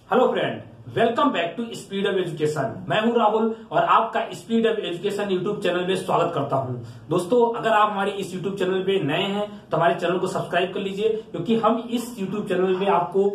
Hello friend, welcome back to speed of education. मैं हूं राहुल और आपका speed of education YouTube channel में स्वागत करता हूं। दोस्तों, अगर आप हमारे इस यूट्यूब चैनल पे नए हैं तो हमारे चैनल को सब्सक्राइब कर लीजिए, क्योंकि हम इस यूट्यूब चैनल में आपको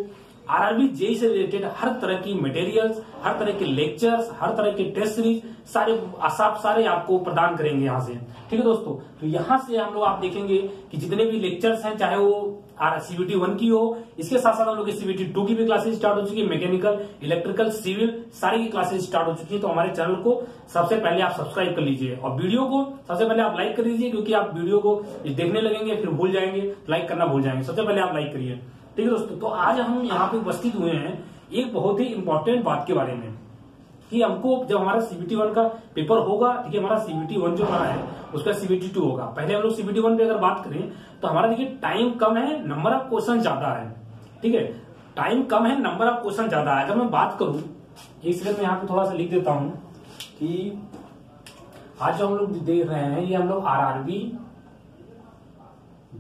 आरआरबी जेईई से रिलेटेड हर तरह की मटेरियल्स, हर तरह के लेक्चर्स, हर तरह के टेस्ट सीरीज सारे आपको प्रदान करेंगे यहाँ से। ठीक है दोस्तों, तो यहाँ से हम लोग आप देखेंगे कि जितने भी लेक्चर्स हैं, चाहे वो सीबीटी 1 की हो, इसके साथ साथ हम लोग सीबीटी 2 की भी क्लासेस स्टार्ट हो चुकी है। मैकेनिकल, इलेक्ट्रिकल, सिविल सारी की क्लासेस स्टार्ट हो चुकी है। तो हमारे चैनल को सबसे पहले आप सब्सक्राइब कर लीजिए और वीडियो को सबसे पहले आप लाइक कर लीजिए, क्योंकि आप वीडियो को देखने लगेंगे फिर भूल जाएंगे, लाइक करना भूल जाएंगे। सबसे पहले आप लाइक करिए। ठीक है दोस्तों, तो आज हम यहाँ पे उपस्थित हुए हैं एक बहुत ही इंपॉर्टेंट बात के बारे में कि हमको जब हमारा सीबीटी 1 का पेपर होगा, ठीक है, हमारा सीबीटी 1 जो हमारा है उसका सीबीटी 2 होगा। पहले हम लोग सीबीटी 1 पे अगर बात करें तो हमारा देखिए टाइम कम है, नंबर ऑफ क्वेश्चन ज्यादा है। ठीक है, टाइम कम है, नंबर ऑफ क्वेश्चन ज्यादा है। अगर मैं बात करूं, एक सेकंड में यहाँ पे थोड़ा सा लिख देता हूं कि आज जो हम लोग देख रहे हैं ये हम लोग आरआरबी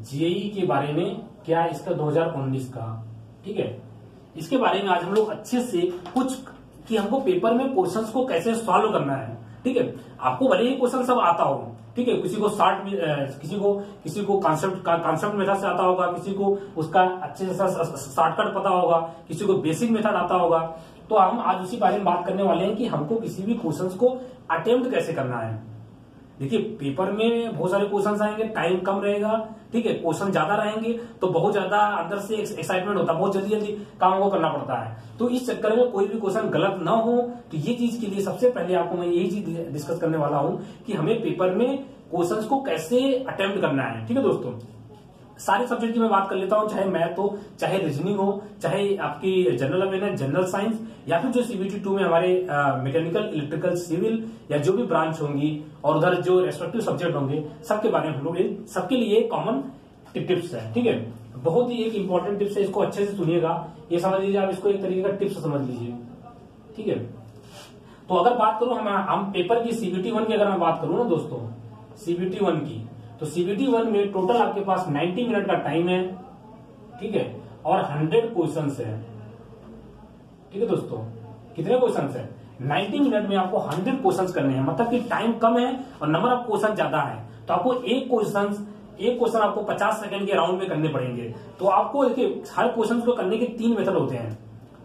जेईई के बारे में, क्या इसका 2019 का, ठीक है, इसके बारे में आज हम लोग अच्छे से कुछ कि हमको पेपर में क्वेश्चंस को कैसे सॉल्व करना है। ठीक है, आपको भले ही क्वेश्चन सब आता हो, ठीक है, किसी को कॉन्सेप्ट मेथड से आता होगा, किसी को उसका अच्छे से शॉर्टकट पता होगा, किसी को बेसिक मेथड आता होगा। तो हम आज उसी बारे में बात करने वाले हैं कि हमको किसी भी क्वेश्चंस को अटेम्प्ट कैसे करना है। देखिए, पेपर में बहुत सारे क्वेश्चन आएंगे, टाइम कम रहेगा, ठीक है, क्वेश्चन ज्यादा रहेंगे तो बहुत ज्यादा अंदर से एक्साइटमेंट होता है, बहुत जल्दी जल्दी काम को करना पड़ता है। तो इस चक्कर में कोई भी क्वेश्चन गलत ना हो, तो ये चीज के लिए सबसे पहले आपको मैं यही चीज डिस्कस करने वाला हूं कि हमें पेपर में क्वेश्चन को कैसे अटेम्प्ट करना है। ठीक है दोस्तों, सारे सब्जेक्ट की मैं बात कर लेता हूं, चाहे मैथ हो, चाहे रीजनिंग हो, चाहे आपकी जनरल अवेयरनेस, जनरल साइंस, या फिर जो सीबीटी 2 में हमारे मैकेनिकल, इलेक्ट्रिकल, सिविल या जो भी ब्रांच होंगी और उधर जो रेस्पेक्टिव सब्जेक्ट होंगे, सबके बारे में हम लोग सबके लिए कॉमन टिप्स है। ठीक है, बहुत ही एक इंपॉर्टेंट टिप्स है, इसको अच्छे से सुनिएगा, ये समझ लीजिए, आप इसको एक तरीके का टिप्स समझ लीजिए। ठीक है, तो अगर बात करूं हम पेपर की सीबीटी 1 की अगर मैं बात करूं ना दोस्तों, सीबीटी 1 की, तो सीबीटी 1 में टोटल आपके पास 90 मिनट का टाइम है, ठीक है, और 100 क्वेश्चन है। ठीक है दोस्तों, कितने क्वेश्चन है? 90 मिनट में आपको 100 क्वेश्चन करने हैं, मतलब कि टाइम कम है और नंबर ऑफ क्वेश्चन ज्यादा है। तो आपको एक क्वेश्चन आपको 50 सेकंड के राउंड में करने पड़ेंगे। तो आपको देखिए, हर क्वेश्चन को करने के 3 मेथड होते हैं।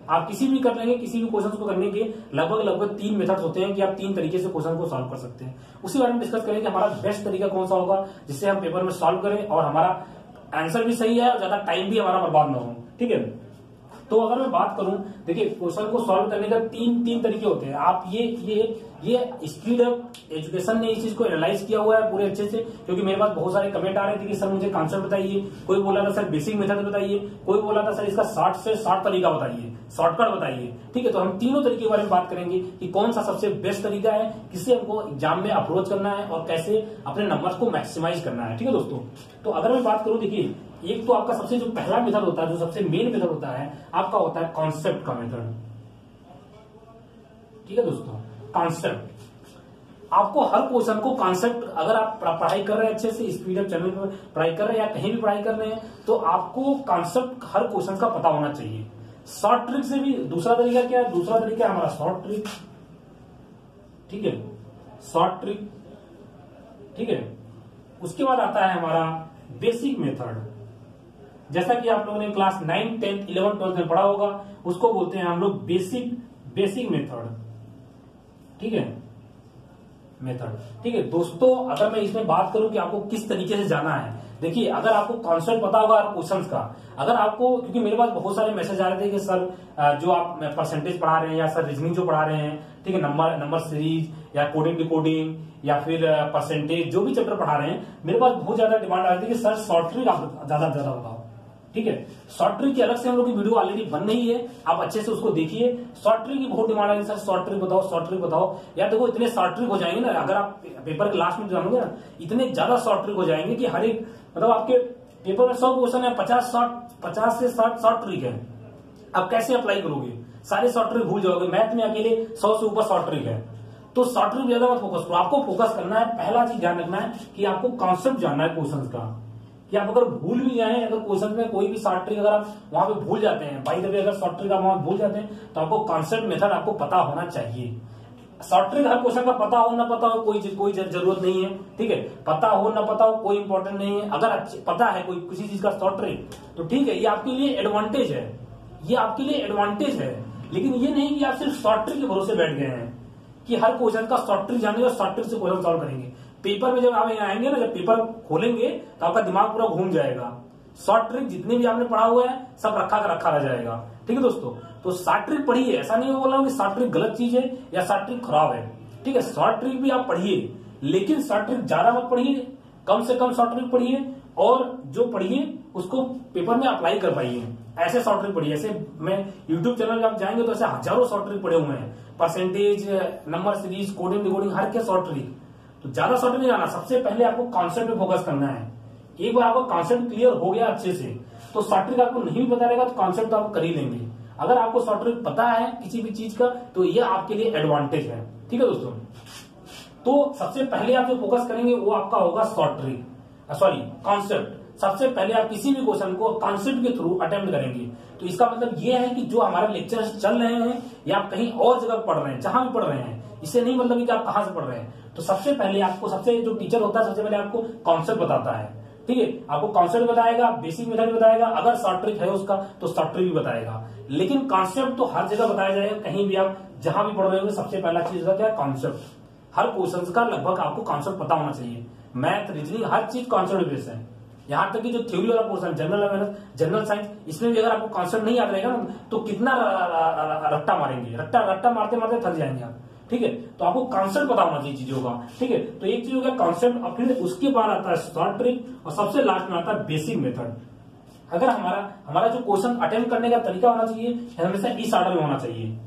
आप किसी भी कर लेंगे, किसी भी क्वेश्चन को करने के लगभग 3 मेथड होते हैं कि आप 3 तरीके से क्वेश्चन को सॉल्व कर सकते हैं। उसी बारे में डिस्कस करेंगे हमारा बेस्ट तरीका कौन सा होगा जिससे हम पेपर में सॉल्व करें और हमारा आंसर भी सही है और ज्यादा टाइम भी हमारा बर्बाद ना हो। ठीक है, तो अगर मैं बात करूं, देखिए, क्वेश्चन को सॉल्व करने का तीन तरीके होते हैं। आप ये स्पीड ऑफ एजुकेशन ने इस चीज को एनालाइज किया हुआ है पूरे अच्छे से, क्योंकि मेरे पास बहुत सारे कमेंट आ रहे थे कि सर मुझे कॉन्सेप्ट बताइए, कोई बोला था सर बेसिक मेथड बताइए, कोई बोला था सर इसका शॉर्ट तरीका बताइए, शॉर्टकट बताइए। ठीक है, तो हम तीनों तरीके के बारे में बात करेंगे कि कौन सा सबसे बेस्ट तरीका है, किससे हमको एग्जाम में अप्रोच करना है और कैसे अपने नंबर को मैक्सिमाइज करना है। ठीक है दोस्तों, तो अगर मैं बात करूं, देखिए, एक तो आपका सबसे जो पहला मेथड होता है, जो सबसे मेन मेथड होता है, आपका होता है कॉन्सेप्ट का मेथड। ठीक है दोस्तों, कॉन्सेप्ट, आपको हर क्वेश्चन को कॉन्सेप्ट, अगर आप पढ़ाई कर रहे हैं अच्छे से, स्पीड अप चैनल पर पढ़ाई कर रहे हैं या कहीं भी पढ़ाई कर रहे हैं, तो आपको कॉन्सेप्ट हर क्वेश्चन का पता होना चाहिए। शॉर्ट ट्रिक से भी दूसरा तरीका क्या है? दूसरा तरीका है हमारा शॉर्ट ट्रिक। ठीक है, शॉर्ट ट्रिक। ठीक है, उसके बाद आता है हमारा बेसिक मेथड। जैसा कि आप लोगों ने क्लास 9, 10, 11, 12 में पढ़ा होगा, उसको बोलते हैं हम लोग बेसिक मेथड। ठीक है, मेथड। ठीक है दोस्तों, अगर मैं इसमें बात करूं कि आपको किस तरीके से जाना है, देखिए, अगर आपको कॉन्सेप्ट पता होगा क्वेश्चन का, अगर आपको, क्योंकि मेरे पास बहुत सारे मैसेज आ रहे थे कि सर जो आप परसेंटेज पढ़ा रहे हैं या सर रीजनिंग जो पढ़ा रहे हैं, ठीक है, नंबर सीरीज या कोडिंग डिकोडिंग या फिर परसेंटेज, जो भी चैप्टर पढ़ा रहे हैं, मेरे पास बहुत ज्यादा डिमांड आ रही थी कि सर शॉर्ट ट्रिक आप ज्यादा बताओ। ठीक है, शॉर्ट ट्रिक की अलग से हम लोग की वीडियो ऑलरेडी बन रही है, आप अच्छे से उसको देखिए। शॉर्ट ट्रिक की बहुत डिमांड आ रही है, सर शॉर्ट ट्रिक बताओ, शॉर्ट ट्रिक बताओ। यार देखो, इतने शॉर्ट ट्रिक हो जाएंगे ना, अगर आप पेपर के लास्ट में जानोगे ना, इतने ज्यादा शॉर्ट ट्रिक हो जाएंगे कि हर एक, मतलब आपके पेपर में 100 क्वेश्चन है, 50 से 60 शॉर्ट ट्रिक है। आप कैसे अप्लाई करोगे? सारे शॉर्ट ट्रिक भूल जाओगे। मैथ में अकेले 100 से ऊपर शॉर्ट ट्रिक है, तो शॉर्ट ट्रिक ज्यादा मत फोकस करो। आपको फोकस करना है, पहला चीज ध्यान रखना है कि आपको कॉन्सेप्ट जानना है क्वेश्चन का। कि आप अगर भूल भी जाए, अगर क्वेश्चन में कोई भी शॉर्ट ट्रिक अगर आप वहां पे भूल जाते हैं, बाई द वे अगर शॉर्ट ट्रिक आप वहां भूल जाते हैं, तो आपको कॉन्सेप्ट मेथड आपको पता होना चाहिए। शॉर्ट ट्रिक हर क्वेश्चन का पता हो ना पता हो कोई जरूरत नहीं है, ठीक है, पता हो ना पता हो कोई इंपॉर्टेंट नहीं है। अगर पता है कोई किसी चीज का शॉर्ट ट्रिक तो ठीक है, ये आपके लिए एडवांटेज है, ये आपके लिए एडवांटेज है। लेकिन ये नहीं कि आप सिर्फ शॉर्ट ट्रिक के भरोसे बैठ गए हैं कि हर क्वेश्चन का शॉर्ट ट्रिक जानेंगे और शॉर्ट ट्रिक से क्वेश्चन सॉल्व करेंगे। पेपर में जब आप आएंगे ना, जब पेपर खोलेंगे तो आपका दिमाग पूरा घूम जाएगा। शॉर्ट ट्रिक जितने भी आपने पढ़ा हुआ है सब रखा का रखा रह जाएगा, ठीक है दोस्तों। तो शॉर्ट ट्रिक पढ़िए, ऐसा नहीं बोल रहा हूं कि शॉर्ट ट्रिक गलत चीज है या शॉर्ट ट्रिक खराब है, ठीक है। शॉर्ट ट्रिक भी आप पढ़िए, लेकिन शॉर्ट ट्रिक ज्यादा मत पढ़िए, कम से कम शॉर्ट ट्रिक पढ़िए, और जो पढ़िए उसको पेपर में अप्लाई कर पाइए। ऐसे शॉर्ट ट्रिक पढ़िए, ऐसे मैं यूट्यूब चैनल पे आप जाएंगे तो ऐसे हजारों शॉर्ट ट्रिक पढ़े हुए हैं, percentage, number series, coding decoding, हर के शॉर्ट ट्रिक। तो ज्यादा शॉर्ट नहीं जाना, सबसे पहले आपको कॉन्सेप्ट पे फोकस करना है। एक बार आपका कॉन्सेप्ट क्लियर हो गया अच्छे से, तो शॉर्ट ट्रिक आपको नहीं भी पता रहेगा तो कॉन्सेप्ट तो आप कर ही लेंगे। अगर आपको शॉर्ट ट्रिक पता है किसी भी चीज का तो ये आपके लिए एडवांटेज है, ठीक है दोस्तों। तो सबसे पहले आप जो फोकस करेंगे वो आपका होगा शॉर्ट ट्रिक, सॉरी कॉन्सेप्ट। सबसे पहले आप किसी भी क्वेश्चन को कॉन्सेप्ट के थ्रू अटेम्प्ट करेंगे। तो इसका मतलब ये है कि जो हमारे लेक्चर्स चल रहे हैं या आप कहीं और जगह पढ़ रहे हैं, जहां भी पढ़ रहे हैं, इससे नहीं मतलब कि आप कहां से पढ़ रहे हैं। तो सबसे पहले आपको, सबसे जो टीचर होता है सबसे पहले आपको कॉन्सेप्ट बताता है, ठीक है। आपको कॉन्सेप्ट बताएगा, बेसिक मेथड बताएगा, अगर शॉर्ट ट्रिक है उसका तो शॉर्ट ट्रिक भी बताएगा। लेकिन कॉन्सेप्ट तो हर जगह बताया जाएगा, कहीं भी आप जहां भी पढ़ रहे हो सबसे पहला चीज होता है क्या, कॉन्सेप्ट। हर क्वेश्चन का लगभग आपको कॉन्सेप्ट पता होना चाहिए। मैथ, रीजनिंग, हर चीज कॉन्सेप्ट बेस्ड है। यहाँ तक कि जो थ्योरी वाला पोर्शन, जनरल साइंस, इसमें भी अगर आपको कॉन्सेप्ट नहीं याद रहेगा ना तो कितना रट्टा मारेंगे, रट्टा मारते मारते थक जाएंगे आप, ठीक है। तो आपको कॉन्सेप्ट पता होना चाहिए चीजों का, ठीक है। तो एक चीज हो गया कॉन्सेप्ट, और फिर उसके बाद आता है शॉर्ट ट्रिक, और सबसे लास्ट में आता है बेसिक मेथड। अगर हमारा जो क्वेश्चन अटेम्प्ट करने का तरीका होना चाहिए हमेशा इस ऑर्डर में होना चाहिए,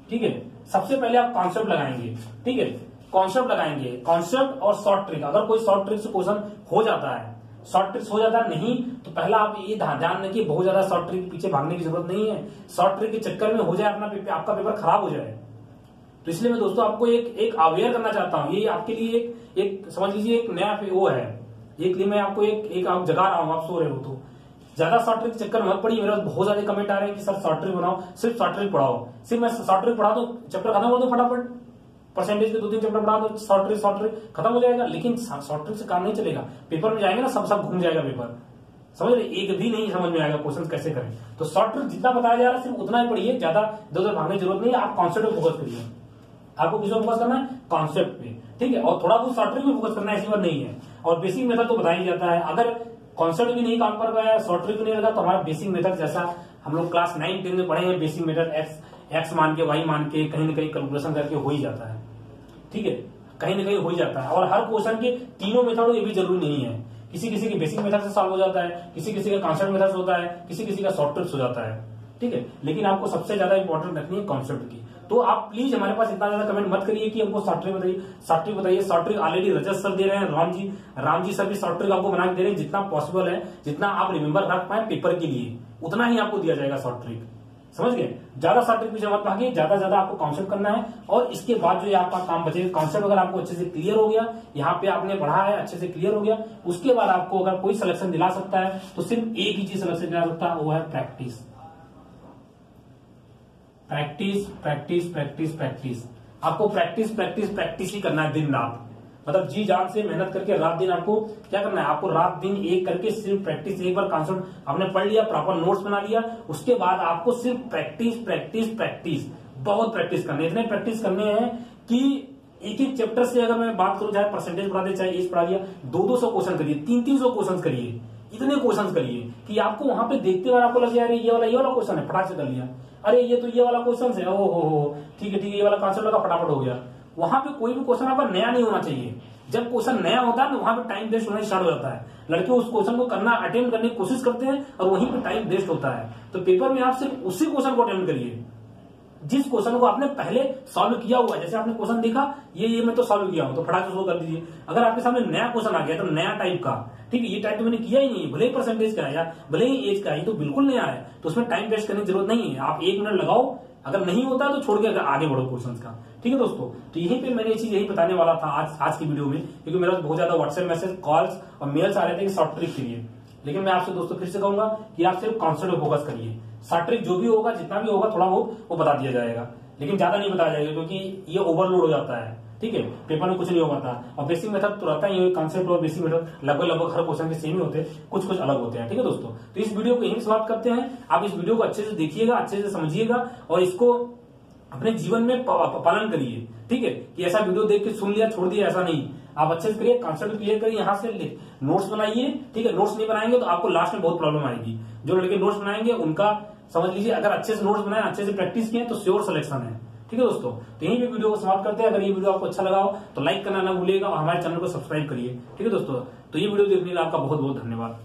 ठीक है। सबसे पहले आप कॉन्सेप्ट लगाएंगे, ठीक है, कॉन्सेप्ट लगाएंगे, कॉन्सेप्ट और शॉर्ट ट्रिक। अगर कोई शॉर्ट ट्रिक से क्वेश्चन हो जाता है, शॉर्ट ट्रिक्स हो जाता है नहीं, तो पहला आप ये ध्यान रखिए बहुत ज्यादा शॉर्ट ट्रिक पीछे भागने की जरूरत नहीं है। शॉर्ट ट्रिक के चक्कर में हो जाए आपका पेपर खराब हो जाए। तो इसलिए मैं दोस्तों आपको एक अवेयर करना चाहता हूँ। ये आपके लिए एक समझ लीजिए एक नया वो है, एक लिए मैं आपको एक आप जगा रहा हूँ, आप सो रहे हो तो ज्यादा शॉर्ट ट्रिक के चक्कर मत पड़िए। मेरे पास बहुत ज्यादा कमेंट आ रहे हैं कि सर शॉर्ट ट्रिक बनाओ, सिर्फ शॉर्ट ट्रिक पढ़ाओ। सिर्फ मैं शॉर्ट ट्रिक पढ़ा दो, चैप्टर खत्म हो दो फटाफट, परसेंटेज के 2-3 चैप्टर पढ़ा दो, शॉर्ट ट्रिक खत्म हो जाएगा। लेकिन शॉर्ट ट्रिक से काम नहीं चलेगा, पेपर में जाएंगे ना सब घूम जाएगा पेपर, समझ रहे, एक भी नहीं समझ में आएगा क्वेश्चन कैसे करें। तो शॉर्ट ट्रिक जितना बताया जा रहा है सिर्फ उतना ही पढ़िए, ज्यादा इधर भागने की जरूरत नहीं है। आप कॉन्सेप्ट पे फोकस करिए, आपको किस फोकस करना है, कॉन्सेप्ट पे, ठीक है। और थोड़ा बहुत शॉर्ट ट्रिक पे फोकस करना है, ऐसी बात नहीं है। और बेसिक मेथड तो बता ही जाता है। अगर कॉन्सेप्ट भी नहीं काम कर पाया, शॉर्ट ट्रिक भी नहीं लगा, तो हमारा बेसिक मेथड जैसा हम लोग क्लास 9-10 में पढ़े हैं, बेसिक मेथड एक्स मान के वाई मान के कहीं ना कहीं कैलकुलेशन करके हो ही जाता है, ठीक है, कहीं ना कहीं हो ही जाता है। और हर क्वेश्चन के तीनों मेथड ये भी जरूरी नहीं है, किसी किसी के बेसिक मेथड से सॉल्व हो जाता है, किसी किसी का कॉन्सेप्ट मेथड होता है, किसी किसी का शॉर्ट ट्रिक्स हो जाता है, ठीक है। लेकिन आपको सबसे ज्यादा इंपॉर्टेंट रखनी है कॉन्सेप्ट की। तो आप प्लीज हमारे पास इतना ज्यादा कमेंट मत करिए कि हमको शॉर्ट ट्रिक बताइए, शॉर्ट ट्रिक बताइए। शॉर्ट ट्रिक ऑलरेडी रजत सर दे रहे हैं, राम जी सर भी शॉर्ट ट्रिक आपको बना के दे रहे हैं। जितना पॉसिबल है, जितना आप रिमेंबर रख पाए पेपर के लिए, उतना ही आपको दिया जाएगा शॉर्ट ट्रिक, समझ गए। ज्यादा शॉर्ट ट्रिक पीछे मत भागिए, ज्यादा आपको कॉन्सेप्ट करना है। और इसके बाद जो आपका काम बचेगा, कॉन्सेप्ट अगर आपको अच्छे से क्लियर हो गया, यहाँ पे आपने पढ़ा है अच्छे से क्लियर हो गया, उसके बाद आपको अगर कोई सिलेक्शन दिला सकता है तो सिर्फ एक ही चीज सिलेक्शन दिला सकता है, वो है practice. Practice practice practice practice, आपको प्रैक्टिस ही करना है दिन रात, मतलब जी जान से मेहनत करके रात दिन आपको क्या करना है, आपको रात दिन एक करके सिर्फ प्रैक्टिस। एक बार कॉन्सेप्ट आपने पढ़ लिया, प्रॉपर नोट्स बना लिया, उसके बाद आपको सिर्फ प्रैक्टिस प्रैक्टिस प्रैक्टिस, बहुत प्रैक्टिस करने, इतने प्रैक्टिस करने हैं कि एक चैप्टर से अगर मैं बात करूं, चाहे परसेंटेज पढ़ा दे, चाहे एज पढ़ा दिया, 200 क्वेश्चन करिए, 300 क्वेश्चन करिए, इतने क्वेश्चन करिए कि आपको वहां पे देखते हुए आपको लग जाए अरे ये वाला क्वेश्चन है, फटाक से कर लिया, अरे ये तो ये वाला क्वेश्चन है, हो ठीक है ये वाला कॉन्सेप्ट लगा, फटाफट हो गया। वहां पे कोई भी क्वेश्चन आपका नया नहीं होना चाहिए। जब क्वेश्चन नया होता है ना, वहां पे टाइम वेस्ट होना स्टार्ट हो जाता है। लड़के उस क्वेश्चन को करना अटेम्प्ट करने की कोशिश करते हैं और वहीं पे टाइम वेस्ट होता है। तो पेपर में आप सिर्फ उसी क्वेश्चन को अटेम्प्ट करिए जिस क्वेश्चन को आपने पहले सॉल्व किया हुआ है। जैसे आपने क्वेश्चन देखा ये मैं तो सॉल्व किया हूं, तो फटाक से सॉल्व कर दीजिए। अगर आपके सामने नया क्वेश्चन आ गया तो नया टाइप का, ठीक है, ये टाइप तो मैंने किया ही नहीं, भले ही परसेंटेज का है या भले ही एज का है, तो बिल्कुल नया है, तो उसमें टाइम वेस्ट करने की जरूरत नहीं है। आप 1 मिनट लगाओ, अगर नहीं होता तो छोड़ के आगे बढ़ो क्वेश्चन का, ठीक है दोस्तों, तो यहीं पे मैंने ये चीज यही बताने वाला था आज की वीडियो में, क्योंकि मेरा बहुत ज्यादा व्हाट्सएप मैसेज, कॉल्स और मेल्स आ रहे थे कि शॉर्ट ट्रिक के लिए। लेकिन मैं आपसे दोस्तों फिर से कहूंगा कि आप सिर्फ कॉन्सेप्ट पे फोकस करिए। शॉर्ट ट्रिक जो भी होगा, जितना भी होगा, थोड़ा बहुत वो बता दिया जाएगा, लेकिन ज्यादा नहीं बताया जाएगा, क्योंकि ये ओवरलोड हो जाता है। ठीक है, पेपर में कुछ नहीं हो पाता, और बेसिक मेथड तो रहता ही, कॉन्सेप्ट और बेसिक मेथड लगभग हर क्वेश्चन के सेम ही होते हैं, कुछ कुछ अलग होते हैं। ठीक है दोस्तों, तो इस वीडियो को यहीं समाप्त करते हैं। आप इस वीडियो को अच्छे से देखिएगा, अच्छे से समझिएगा और इसको अपने जीवन में पालन करिए। ठीक है, कि ऐसा वीडियो देख के सुन लिया छोड़ दिया, ऐसा नहीं। आप अच्छे से करिए, कॉन्सेप्ट क्लियर करिए, यहाँ से नोट्स बनाइए। ठीक है, नोट्स नहीं बनाएंगे तो आपको लास्ट में बहुत प्रॉब्लम आएगी। जो लड़के नोट्स बनाएंगे उनका समझ लीजिए, अगर अच्छे से नोट्स बनाए, अच्छे से प्रैक्टिस किए तो श्योर सिलेक्शन है। ठीक है दोस्तों, तो यहीं पे वीडियो को समाप्त करते हैं। अगर ये वीडियो आपको अच्छा लगा हो तो लाइक करना ना भूलिएगा और हमारे चैनल को सब्सक्राइब करिए। ठीक है दोस्तों, तो ये वीडियो देखने के लिए आपका बहुत बहुत धन्यवाद।